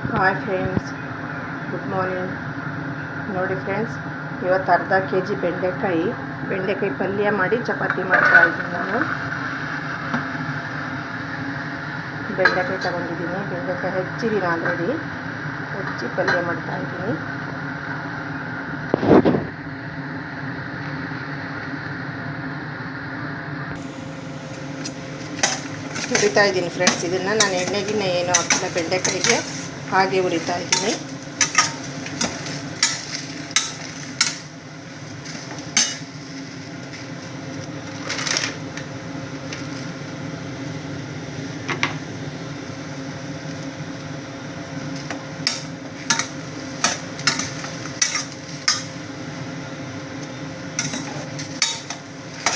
Hi friends, good morning. ನೋಡಿ friends, ಇವತ್ತು ಅರ್ಧ ಕೆ ಜಿ ಬೆಂಡೆಕಾಯಿ ಪಲ್ಯ ಮಾಡಿ ಚಪಾತಿ ಮಾಡ್ತಾಯಿದ್ದೀನಿ. ನಾನು ಬೆಂಡೆಕಾಯಿ ತಗೊಂಡಿದ್ದೀನಿ. ಬೆಂಡೆಕಾಯಿ ಹೆಚ್ಚಿದ್ದೀನಿ, ಆಲ್ರೆಡಿ ಹೆಚ್ಚಿ ಪಲ್ಯ ಮಾಡ್ತಾಯಿದ್ದೀನಿ. ಹುರಿತಾ ಇದ್ದೀನಿ ಫ್ರೆಂಡ್ಸ್. ಇದನ್ನು ನಾನು ಎಣ್ಣೆಗಿನ್ನ ಏನೂ ಹಾಕಿಲ್ಲ, ಬೆಂಡೆಕಾಯಿಗೆ ಹಾಗೆ ಹುರಿತಾ ಇದ್ದೀನಿ.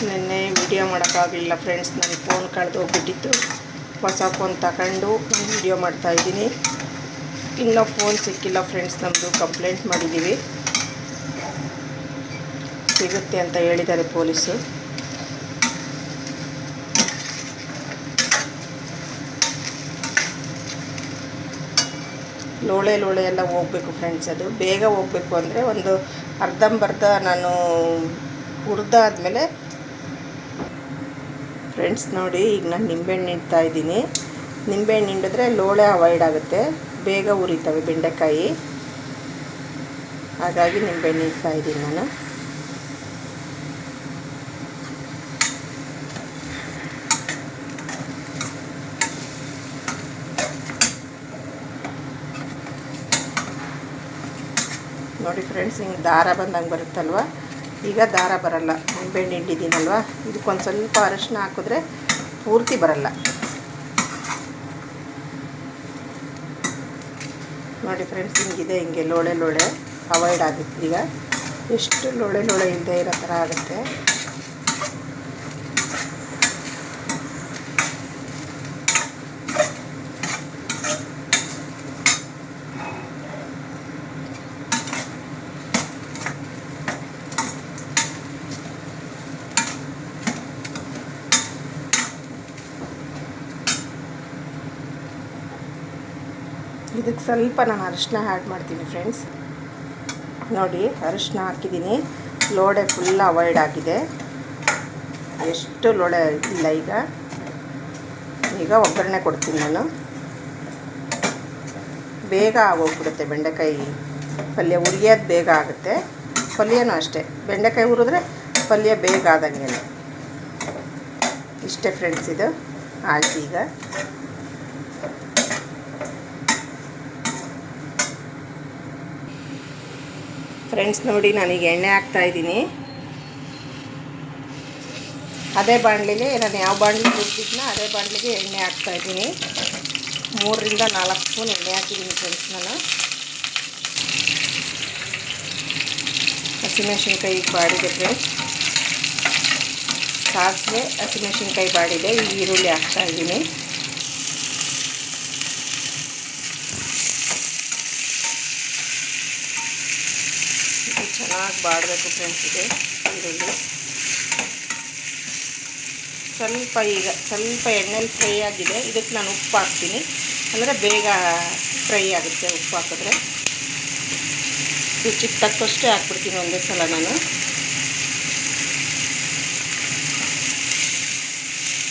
ನೆನ್ನೆ ವಿಡಿಯೋ ಮಾಡೋಕ್ಕಾಗಲಿಲ್ಲ ಫ್ರೆಂಡ್ಸ್, ನನ್ನ ಫೋನ್ ಕಳೆದೋಗ್ಬಿಟ್ಟಿತ್ತು. ಹೊಸ ಫೋನ್ ತಗೊಂಡು ನಾನು ವಿಡಿಯೋ ಮಾಡ್ತಾಯಿದ್ದೀನಿ. ಇನ್ನೂ ಫೋನ್ ಸಿಕ್ಕಿಲ್ಲ ಫ್ರೆಂಡ್ಸ್. ನಮ್ಮದು ಕಂಪ್ಲೇಂಟ್ ಮಾಡಿದ್ದೀವಿ, ಸಿಗುತ್ತೆ ಅಂತ ಹೇಳಿದ್ದಾರೆ ಪೊಲೀಸು. ಲೋಳೆ ಎಲ್ಲ ಹೋಗಬೇಕು ಫ್ರೆಂಡ್ಸ್. ಅದು ಬೇಗ ಹೋಗಬೇಕು ಅಂದರೆ ಒಂದು ಅರ್ಧಂಬರ್ಧ ನಾನು ಹುರಿದಾದ್ಮೇಲೆ ಫ್ರೆಂಡ್ಸ್ ನೋಡಿ, ಈಗ ನಾನು ನಿಂಬೆಹಣ್ಣು ಹಿಂಡ್ತಾಯಿದ್ದೀನಿ. ನಿಂಬೆಹಣ್ಣು ಹಿಂಡಿದ್ರೆ ಲೋಳೆ ಅವಾಯ್ಡ್ ಆಗುತ್ತೆ, ಬೇಗ ಉರಿತವೆ ಬೆಂಡೆಕಾಯಿ. ಹಾಗಾಗಿ ನಿಂಬೆಹಣ್ಣು ಹಿಂಡ್ತಾಯಿದ್ದೀನಿ ನಾನು. ನೋಡಿ ಫ್ರೆಂಡ್ಸ್, ಹಿಂಗೆ ದಾರ ಬಂದಂಗೆ ಬರುತ್ತಲ್ವ. ಈಗ ದಾರ ಬರಲ್ಲ, ನಿಂಬೆಹಣ್ಣು ಹಿಂಡಿದ್ದೀನಲ್ವ. ಇದಕ್ಕೊಂದು ಸ್ವಲ್ಪ ಅರಿಶಿನ ಹಾಕಿದ್ರೆ ಪೂರ್ತಿ ಬರಲ್ಲ. ನೋಡಿ ಫ್ರೆಂಡ್ಸ್, ಹಿಂಗಿದೆ. ಹಿಂಗೆ ಲೋಳೆ ಅವಾಯ್ಡ್ ಆಗುತ್ತೆ. ಈಗ ಎಷ್ಟು ಲೋಳೆ ಇಲ್ಲದೆ ಇರೋ ಥರ ಆಗುತ್ತೆ. ಇದಕ್ಕೆ ಸ್ವಲ್ಪ ನಾನು ಅರಿಶಿನ ಆ್ಯಡ್ ಮಾಡ್ತೀನಿ ಫ್ರೆಂಡ್ಸ್. ನೋಡಿ, ಅರಿಶಿನ ಹಾಕಿದ್ದೀನಿ. ಲೋಳೆ ಫುಲ್ ಅವಾಯ್ಡ್ ಆಗಿದೆ, ಎಷ್ಟು ಲೋಳೆ ಇಲ್ಲ. ಈಗ ಒಗ್ಗರಣೆ ಕೊಡ್ತೀನಿ ನಾನು. ಬೇಗ ಆಗೋಗ್ಬಿಡುತ್ತೆ ಬೆಂಡೆಕಾಯಿ ಪಲ್ಯ. ಉರಿಯೋದು ಬೇಗ ಆಗುತ್ತೆ, ಪಲ್ಯನೂ ಅಷ್ಟೇ. ಬೆಂಡೆಕಾಯಿ ಹುರಿದ್ರೆ ಪಲ್ಯ ಬೇಗ ಆದಂಗೆ. ಇಷ್ಟೇ ಫ್ರೆಂಡ್ಸ್, ಇದು ಆಯ್ತು. ಈಗ ಫ್ರೆಂಡ್ಸ್ ನೋಡಿ, ನಾನೀಗ ಎಣ್ಣೆ ಹಾಕ್ತಾಯಿದ್ದೀನಿ. ಅದೇ ಬಾಣಲಿಗೆ ನಾನು ಯಾವ ಬಾಣಲಿ ಹುರಿದಿದ್ನ ಅದೇ ಬಾಣಲಿಗೆ ಎಣ್ಣೆ ಹಾಕ್ತಾಯಿದ್ದೀನಿ. 3 ರಿಂದ 4 ಸ್ಪೂನ್ ಎಣ್ಣೆ ಹಾಕಿದ್ದೀನಿ ಫ್ರೆಂಡ್ಸ್. ನಾನು ಹಸಿಮೆಣಸಿನ್ಕಾಯಿ ಬಾಡಿದೆ ಫ್ರೆಂಡ್ಸ್. ಸಾಸಿವೆ, ಹಸಿಮೆಣಸಿನ್ಕಾಯಿ ಬಾಡಿದೆ. ಈ ಈರುಳ್ಳಿ ಹಾಕ್ತಾಯಿದ್ದೀನಿ. ಚೆನ್ನಾಗಿ ಬಾಡಬೇಕು ಫ್ರೆಂಡ್ಸ್ ಇದು ಈರುಳ್ಳಿ. ಸ್ವಲ್ಪ ಎಣ್ಣೆಲಿ ಫ್ರೈ ಆಗಿದೆ. ಇದಕ್ಕೆ ನಾನು ಉಪ್ಪು ಹಾಕ್ತೀನಿ, ಅಂದರೆ ಬೇಗ ಫ್ರೈ ಆಗುತ್ತೆ ಉಪ್ಪು ಹಾಕಿದ್ರೆ. ರುಚಿಗೆ ತಕ್ಕಷ್ಟೇ ಹಾಕ್ಬಿಡ್ತೀನಿ ಒಂದೇ ಸಲ ನಾನು.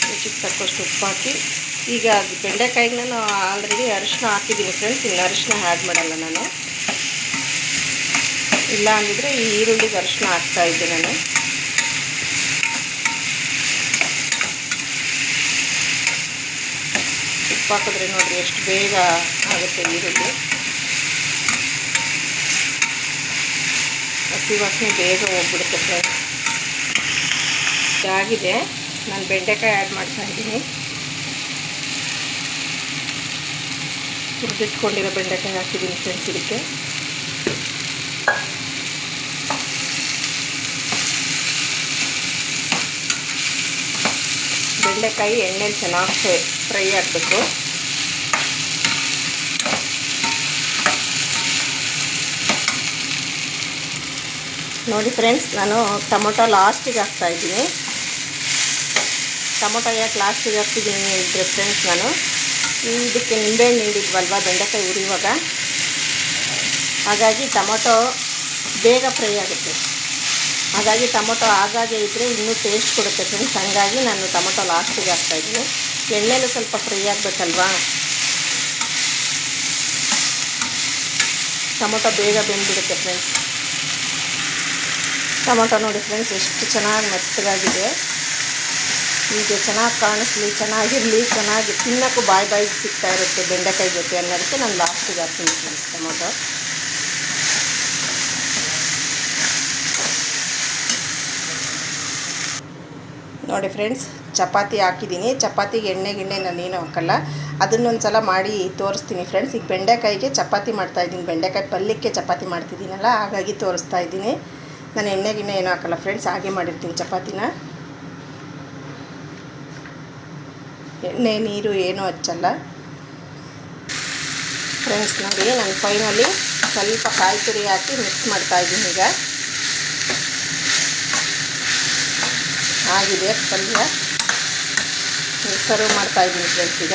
ರುಚಿಗೆ ತಕ್ಕಷ್ಟು ಉಪ್ಪು ಹಾಕಿ, ಈಗ ಬೆಂಡೆಕಾಯಿಗೆ ನಾನು ಆಲ್ರೆಡಿ ಅರಿಶಿನ ಹಾಕಿದ್ದೀನಿ ಫ್ರೆಂಡ್ಸ್. ಇನ್ನು ಅರಿಶಿನ ಆ್ಯಡ್ ಮಾಡಲ್ಲ ನಾನು. ಇಲ್ಲ ಅಂದಿದ್ರೆ ಈ ಈರುಳ್ಳಿಗೆ ಅರಿಶಿನ ಹಾಕ್ತಾಯಿದ್ದೆ ನಾನು. ಉಪ್ಪು ಹಾಕಿದ್ರೆ ನೋಡಿರಿ ಎಷ್ಟು ಬೇಗ ಆಗುತ್ತೆ ಈರುಳ್ಳಿ. ಹಸಿ ವಾಸನೆ ಬೇಗ ಹೋಗ್ಬಿಡುತ್ತೆ ಫ್ರೆಂಡ್ಸ್. ಇದಾಗಿದೆ. ನಾನು ಬೆಂಡೆಕಾಯಿ ಆ್ಯಡ್ ಮಾಡ್ತಾಯಿದ್ದೀನಿ. ಹುರಿದಿಟ್ಕೊಂಡಿರೋ ಬೆಂಡೆಕಾಯಿ ಹಾಕಿದ್ದೀನಿ ಫ್ರೆಂಡ್ಸ್ ಇದಕ್ಕೆ. ಬೆಂಡೆಕಾಯಿ ಎಣ್ಣೆಲಿ ಚೆನ್ನಾಗಿ ಫ್ರೈ ಆಗಬೇಕು. ನೋಡಿ ಫ್ರೆಂಡ್ಸ್, ನಾನು ಟೊಮೊಟೊ ಲಾಸ್ಟಿಗೆ ಹಾಕ್ತಾಯಿದ್ದೀನಿ. ಟೊಮೊಟೊ ಯಾಕೆ ಲಾಸ್ಟಿಗೆ ಹಾಕ್ತಿದ್ದೀನಿ ಅಂದರೆ ಫ್ರೆಂಡ್ಸ್, ನಾನು ಇದಕ್ಕೆ ನಿಂಬೆಹಣ್ಣು ಹಿಂಡಿದ್ವಲ್ವ ಬೆಂಡೆಕಾಯಿ ಉರಿಯುವಾಗ, ಹಾಗಾಗಿ ಟೊಮೊಟೊ ಬೇಗ ಫ್ರೈ ಆಗುತ್ತೆ. ಹಾಗಾಗಿ ಟೊಮೊಟೊ ಆಗಾಗೆ ಇದ್ದರೆ ಇನ್ನೂ ಟೇಸ್ಟ್ ಕೊಡುತ್ತೆ ಫ್ರೆಂಡ್ಸ್. ಹಾಗಾಗಿ ನಾನು ಟೊಮೊಟೊ ಲಾಸ್ಟಿಗೆ ಹಾಕ್ತಾಯಿದ್ದೀನಿ. ಎಣ್ಣೆಲೂ ಸ್ವಲ್ಪ ಫ್ರೈ ಆಗಬೇಕಲ್ವಾ, ಟೊಮೊಟೊ ಬೇಗ ಬೆಂದ್ಬಿಡುತ್ತೆ ಫ್ರೆಂಡ್ಸ್. ಟೊಮೊಟೊ ನೋಡಿ ಫ್ರೆಂಡ್ಸ್ ಎಷ್ಟು ಚೆನ್ನಾಗಿ ಮೆತ್ತಗಾಗಿದೆ. ಹೀಗೆ ಚೆನ್ನಾಗಿ ಕಾಣಿಸ್ಲಿ, ಚೆನ್ನಾಗಿರಲಿ, ಚೆನ್ನಾಗಿ ತಿನ್ನೋಕ್ಕೂ ಬಾಯಿಗೆ ಸಿಗ್ತಾ ಇರುತ್ತೆ ಬೆಂಡೆಕಾಯಿ ಜೊತೆ ಅನ್ನೋದಕ್ಕೆ ನಾನು ಲಾಸ್ಟಿಗೆ ಹಾಕ್ತೀನಿ ಫ್ರೆಂಡ್ಸ್ ಟೊಮೊಟೊ. ನೋಡಿ ಫ್ರೆಂಡ್ಸ್, ಚಪಾತಿ ಹಾಕಿದ್ದೀನಿ. ಚಪಾತಿಗೆ ಎಣ್ಣೆ ನಾನೇನು ಹಾಕಲ್ಲ, ಅದನ್ನೊಂದು ಸಲ ಮಾಡಿ ತೋರಿಸ್ತೀನಿ ಫ್ರೆಂಡ್ಸ್. ಈಗ ಬೆಂಡೆಕಾಯಿಗೆ ಚಪಾತಿ ಮಾಡ್ತಾಯಿದ್ದೀನಿ, ಬೆಂಡೆಕಾಯಿ ಪಲ್ಯಕ್ಕೆ ಚಪಾತಿ ಮಾಡ್ತಿದ್ದೀನಲ್ಲ, ಹಾಗಾಗಿ ತೋರಿಸ್ತಾ ಇದ್ದೀನಿ. ನಾನು ಎಣ್ಣೆ ಏನೂ ಹಾಕಲ್ಲ ಫ್ರೆಂಡ್ಸ್, ಹಾಗೆ ಮಾಡಿರ್ತೀನಿ ಚಪಾತಿನ. ಎಣ್ಣೆ ನೀರು ಏನೂ ಹಚ್ಚಲ್ಲ ಫ್ರೆಂಡ್ಸ್. ನೋಡಿ ನಾನು ಫೈನಲಿ ಸ್ವಲ್ಪ ಕಾಯಿ ತುರಿ ಹಾಕಿ ಮಿಕ್ಸ್ ಮಾಡ್ತಾಯಿದ್ದೀನಿ. ಈಗ ಆಗಿದೆ ಪಲ್ಯ, ಸರ್ವ್ ಮಾಡ್ತಾಯಿದ್ದೀನಿ ಫ್ರೆಂಡ್ಸ್. ಈಗ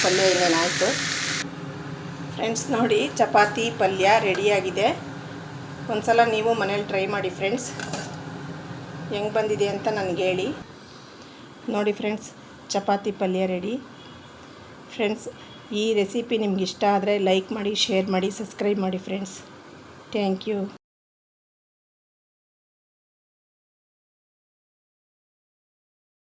ಪಲ್ಯ ಇನ್ನೇನಾಯಿತು ಫ್ರೆಂಡ್ಸ್. ನೋಡಿ ಚಪಾತಿ ಪಲ್ಯ ರೆಡಿಯಾಗಿದೆ. ಒಂದು ಸಲ ನೀವು ಮನೇಲಿ ಟ್ರೈ ಮಾಡಿ ಫ್ರೆಂಡ್ಸ್, ಹೆಂಗೆ ಬಂದಿದೆ ಅಂತ ನನಗೆ ಹೇಳಿ. ನೋಡಿ ಫ್ರೆಂಡ್ಸ್, ಚಪಾತಿ ಪಲ್ಯ ರೆಡಿ ಫ್ರೆಂಡ್ಸ್. ಈ ರೆಸಿಪಿ ನಿಮ್ಗೆ ಇಷ್ಟ ಆದರೆ ಲೈಕ್ ಮಾಡಿ, ಶೇರ್ ಮಾಡಿ, ಸಬ್ಸ್ಕ್ರೈಬ್ ಮಾಡಿ ಫ್ರೆಂಡ್ಸ್. Thank you.